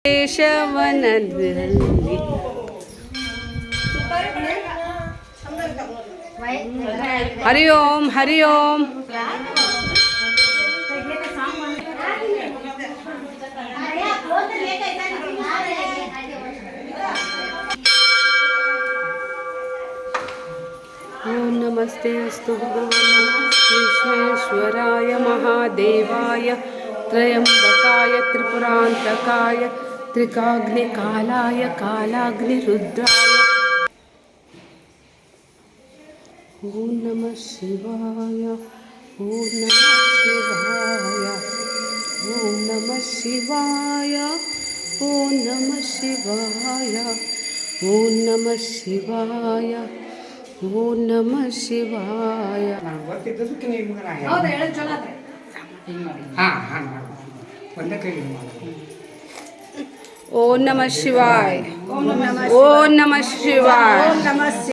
ಕೇಶವನಲ್ಲಿ ಹರಿ ಓಂ ಹರಿ ಓಂ. ಓಂ ನಮಸ್ತೆ ಅಸ್ತು ಭಗವಾನ್ ವಿಶ್ವೇಶ್ವರಾಯ ಮಹಾದೇವಾಯ ತ್ರಯಂಬಕಾಯ ತ್ರಿಪುರಾಂತಕಾಯ ತ್ರಿಕಾಗ್ನಿಕಾಲಾಯ ಕಾಲಾಗ್ನಿರುದ್ರಾಯ. ಓಂ ನಮಃ ಶಿವಾಯ ಓಂ ನಮಃ ಶಿವಾಯ ಓಂ ನಮಃ ಶಿವಾಯ ಓಂ ನಮಃ ಶಿವಾಯ ಓಂ ನಮಃ ಶಿವಾಯ ಓಂ ನಮಃ ಶಿವಾಯ. ಓಂ ನಮಃ ಶಿವಾಯ ಓಂ ನಮಃ ಶಿವಾಯ.